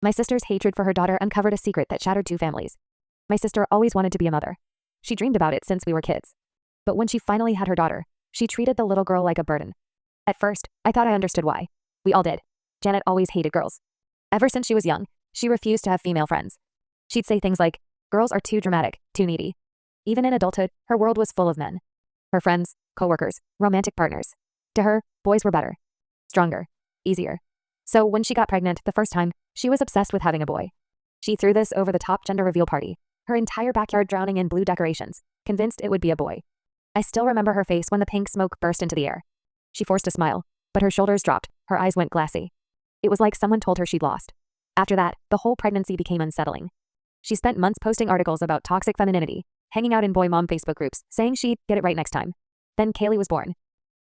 My sister's hatred for her daughter uncovered a secret that shattered two families. My sister always wanted to be a mother. She dreamed about it since we were kids. But when she finally had her daughter, she treated the little girl like a burden. At first, I thought I understood why. We all did. Janet always hated girls. Ever since she was young, she refused to have female friends. She'd say things like, "Girls are too dramatic, too needy." Even in adulthood, her world was full of men. Her friends, coworkers, romantic partners. To her, boys were better, stronger, easier. So when she got pregnant the first time, she was obsessed with having a boy. She threw this over-the-top gender reveal party, her entire backyard drowning in blue decorations, convinced it would be a boy. I still remember her face when the pink smoke burst into the air. She forced a smile, but her shoulders dropped, her eyes went glassy. It was like someone told her she'd lost. After that, the whole pregnancy became unsettling. She spent months posting articles about toxic femininity, hanging out in boy-mom Facebook groups, saying she'd get it right next time. Then Kaylee was born.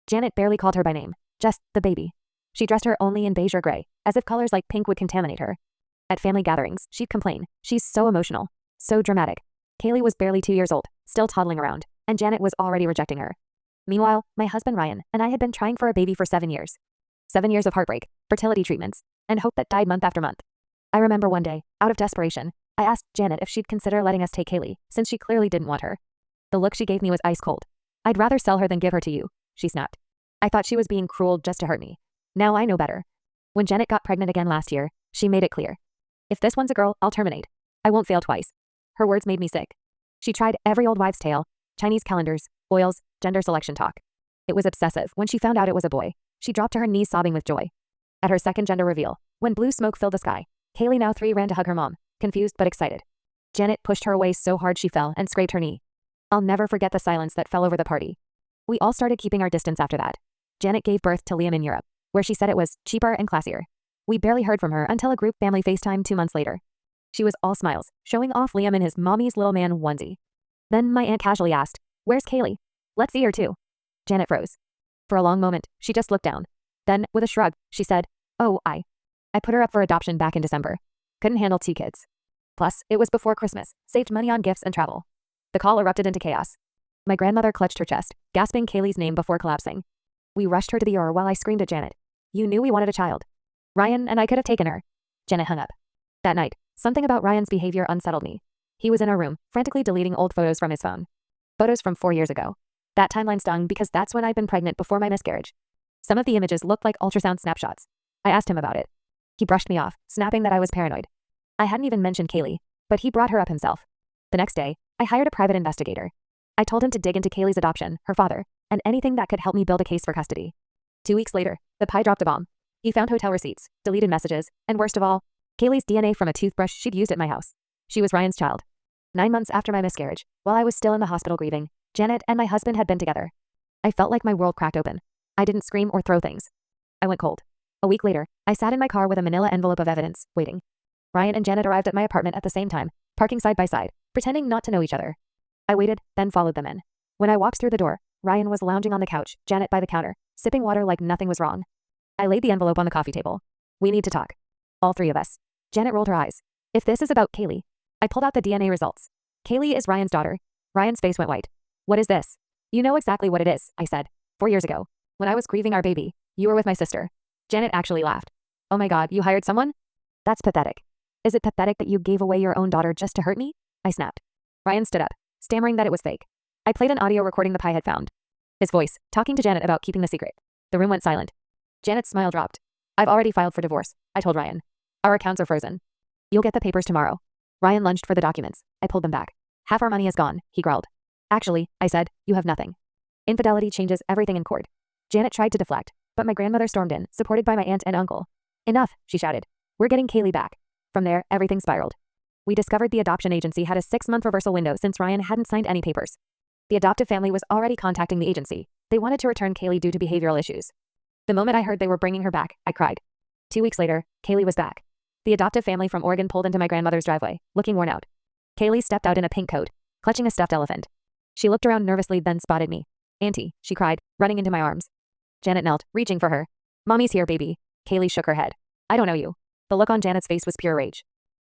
Janet barely called her by name, just the baby. She dressed her only in beige or gray, as if colors like pink would contaminate her. At family gatherings, she'd complain, "She's so emotional, so dramatic." Kaylee was barely 2 years old, still toddling around, and Janet was already rejecting her. Meanwhile, my husband Ryan and I had been trying for a baby for 7 years. 7 years of heartbreak, fertility treatments, and hope that died month after month. I remember one day, out of desperation, I asked Janet if she'd consider letting us take Kaylee, since she clearly didn't want her. The look she gave me was ice cold. "I'd rather sell her than give her to you," she snapped. I thought she was being cruel just to hurt me. Now I know better. When Janet got pregnant again last year, she made it clear. "If this one's a girl, I'll terminate. I won't fail twice." Her words made me sick. She tried every old wives' tale, Chinese calendars, oils, gender selection talk. It was obsessive. When she found out it was a boy, she dropped to her knees sobbing with joy. At her second gender reveal, when blue smoke filled the sky, Kaylee, now 3, ran to hug her mom, confused but excited. Janet pushed her away so hard she fell and scraped her knee. I'll never forget the silence that fell over the party. We all started keeping our distance after that. Janet gave birth to Liam in Europe, where she said it was cheaper and classier. We barely heard from her until a group family FaceTime 2 months later. She was all smiles, showing off Liam in his mommy's little man onesie. Then my aunt casually asked, "Where's Kaylee? Let's see her too." Janet froze. For a long moment, she just looked down. Then, with a shrug, she said, "Oh, I put her up for adoption back in December. Couldn't handle 2 kids. Plus, it was before Christmas, saved money on gifts and travel." The call erupted into chaos. My grandmother clutched her chest, gasping Kaylee's name before collapsing. We rushed her to the ER while I screamed at Janet, "You knew we wanted a child. Ryan and I could have taken her." Janet hung up. That night, something about Ryan's behavior unsettled me. He was in our room, frantically deleting old photos from his phone. Photos from 4 years ago. That timeline stung because that's when I'd been pregnant before my miscarriage. Some of the images looked like ultrasound snapshots. I asked him about it. He brushed me off, snapping that I was paranoid. I hadn't even mentioned Kaylee, but he brought her up himself. The next day, I hired a private investigator. I told him to dig into Kaylee's adoption, her father, and anything that could help me build a case for custody. 2 weeks later, the pie dropped a bomb. He found hotel receipts, deleted messages, and worst of all, Kaylee's DNA from a toothbrush she'd used at my house. She was Ryan's child. 9 months after my miscarriage, while I was still in the hospital grieving, Janet and my husband had been together. I felt like my world cracked open. I didn't scream or throw things. I went cold. A week later, I sat in my car with a manila envelope of evidence, waiting. Ryan and Janet arrived at my apartment at the same time, parking side by side, pretending not to know each other. I waited, then followed them in. When I walked through the door, Ryan was lounging on the couch, Janet by the counter, sipping water like nothing was wrong. I laid the envelope on the coffee table. "We need to talk." All 3 of us. Janet rolled her eyes. "If this is about Kaylee." I pulled out the DNA results. "Kaylee is Ryan's daughter." Ryan's face went white. "What is this?" "You know exactly what it is," I said. 4 years ago, when I was grieving our baby, you were with my sister." Janet actually laughed. "Oh my God, you hired someone?" "That's pathetic." "Is it pathetic that you gave away your own daughter just to hurt me?" I snapped. Ryan stood up, stammering that it was fake. I played an audio recording the pie had found. His voice, talking to Janet about keeping the secret. The room went silent. Janet's smile dropped. "I've already filed for divorce," I told Ryan. "Our accounts are frozen. You'll get the papers tomorrow." Ryan lunged for the documents. I pulled them back. "Half our money is gone," he growled. "Actually," I said, "you have nothing. Infidelity changes everything in court." Janet tried to deflect, but my grandmother stormed in, supported by my aunt and uncle. "Enough," she shouted. "We're getting Kaylee back." From there, everything spiraled. We discovered the adoption agency had a 6-month reversal window since Ryan hadn't signed any papers. The adoptive family was already contacting the agency. They wanted to return Kaylee due to behavioral issues. The moment I heard they were bringing her back, I cried. 2 weeks later, Kaylee was back. The adoptive family from Oregon pulled into my grandmother's driveway, looking worn out. Kaylee stepped out in a pink coat, clutching a stuffed elephant. She looked around nervously, then spotted me. "Auntie," she cried, running into my arms. Janet knelt, reaching for her. "Mommy's here, baby." Kaylee shook her head. "I don't know you." The look on Janet's face was pure rage.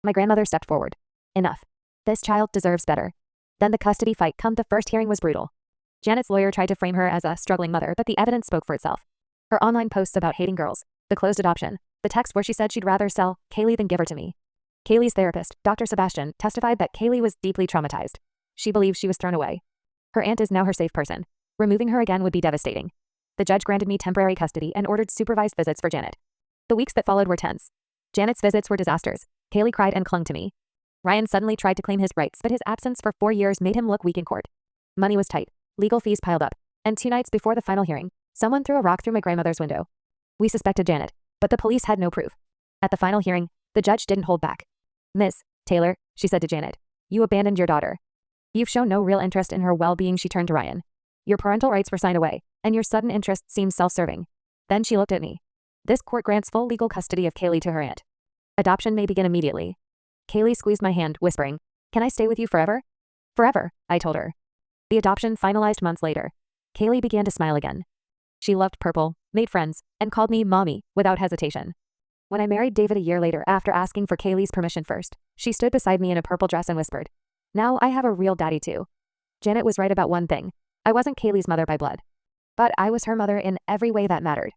My grandmother stepped forward. "Enough. This child deserves better." Then the custody fight come. The first hearing was brutal. Janet's lawyer tried to frame her as a struggling mother, but the evidence spoke for itself. Her online posts about hating girls, the closed adoption, the text where she said she'd rather sell Kaylee than give her to me. Kaylee's therapist, Dr. Sebastian, testified that Kaylee was deeply traumatized. She believes she was thrown away. Her aunt is now her safe person. Removing her again would be devastating. The judge granted me temporary custody and ordered supervised visits for Janet. The weeks that followed were tense. Janet's visits were disasters. Kaylee cried and clung to me. Ryan suddenly tried to claim his rights, but his absence for 4 years made him look weak in court. Money was tight. Legal fees piled up. And 2 nights before the final hearing, someone threw a rock through my grandmother's window. We suspected Janet, but the police had no proof. At the final hearing, the judge didn't hold back. "Miss Taylor," she said to Janet, "you abandoned your daughter. You've shown no real interest in her well-being." She turned to Ryan. "Your parental rights were signed away, and your sudden interest seems self-serving." Then she looked at me. "This court grants full legal custody of Kaylee to her aunt. Adoption may begin immediately." Kaylee squeezed my hand, whispering, "Can I stay with you forever?" "Forever," I told her. The adoption finalized months later. Kaylee began to smile again. She loved purple, made friends, and called me mommy without hesitation. When I married David a year later after asking for Kaylee's permission first, she stood beside me in a purple dress and whispered, "Now I have a real daddy too." Janet was right about one thing. I wasn't Kaylee's mother by blood. But I was her mother in every way that mattered.